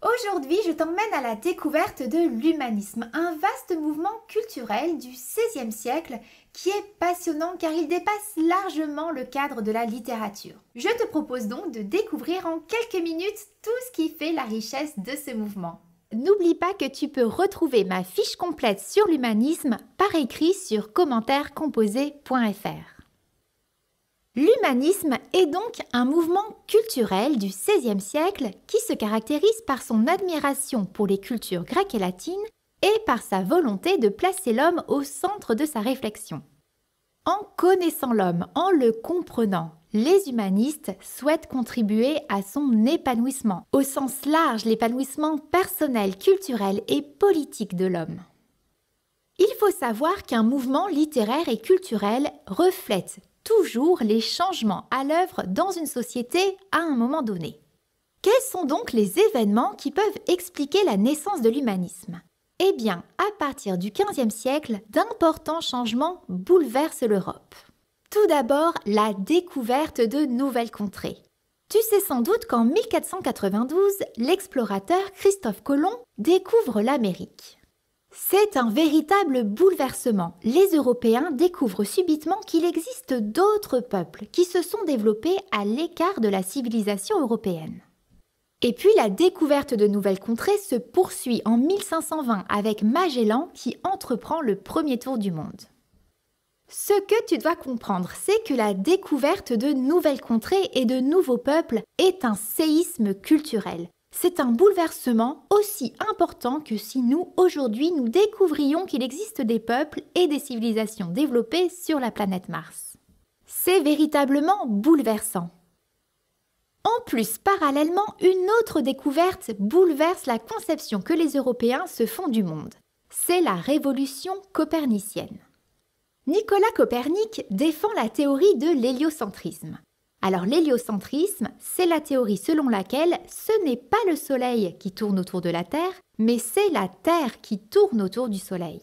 Aujourd'hui, je t'emmène à la découverte de l'humanisme, un vaste mouvement culturel du XVIe siècle qui est passionnant car il dépasse largement le cadre de la littérature. Je te propose donc de découvrir en quelques minutes tout ce qui fait la richesse de ce mouvement. N'oublie pas que tu peux retrouver ma fiche complète sur l'humanisme par écrit sur commentaires-composés.fr. L'humanisme est donc un mouvement culturel du XVIe siècle qui se caractérise par son admiration pour les cultures grecques et latines et par sa volonté de placer l'homme au centre de sa réflexion. En connaissant l'homme, en le comprenant, les humanistes souhaitent contribuer à son épanouissement, au sens large l'épanouissement personnel, culturel et politique de l'homme. Il faut savoir qu'un mouvement littéraire et culturel reflète toujours les changements à l'œuvre dans une société à un moment donné. Quels sont donc les événements qui peuvent expliquer la naissance de l'humanisme ? Eh bien, à partir du XVe siècle, d'importants changements bouleversent l'Europe. Tout d'abord, la découverte de nouvelles contrées. Tu sais sans doute qu'en 1492, l'explorateur Christophe Colomb découvre l'Amérique. C'est un véritable bouleversement. Les Européens découvrent subitement qu'il existe d'autres peuples qui se sont développés à l'écart de la civilisation européenne. Et puis la découverte de nouvelles contrées se poursuit en 1520 avec Magellan qui entreprend le premier tour du monde. Ce que tu dois comprendre, c'est que la découverte de nouvelles contrées et de nouveaux peuples est un séisme culturel. C'est un bouleversement aussi important que si nous, aujourd'hui, nous découvrions qu'il existe des peuples et des civilisations développées sur la planète Mars. C'est véritablement bouleversant. En plus, parallèlement, une autre découverte bouleverse la conception que les Européens se font du monde. C'est la révolution copernicienne. Nicolas Copernic défend la théorie de l'héliocentrisme. Alors l'héliocentrisme, c'est la théorie selon laquelle ce n'est pas le Soleil qui tourne autour de la Terre, mais c'est la Terre qui tourne autour du Soleil.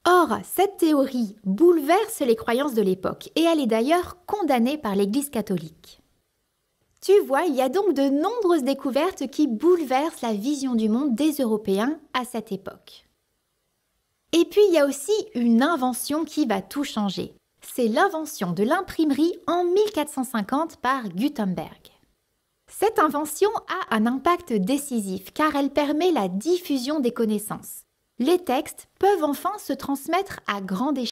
Or, cette théorie bouleverse les croyances de l'époque et elle est d'ailleurs condamnée par l'Église catholique. Tu vois, il y a donc de nombreuses découvertes qui bouleversent la vision du monde des Européens à cette époque. Et puis il y a aussi une invention qui va tout changer. C'est l'invention de l'imprimerie en 1450 par Gutenberg. Cette invention a un impact décisif car elle permet la diffusion des connaissances. Les textes peuvent enfin se transmettre à grande échelle.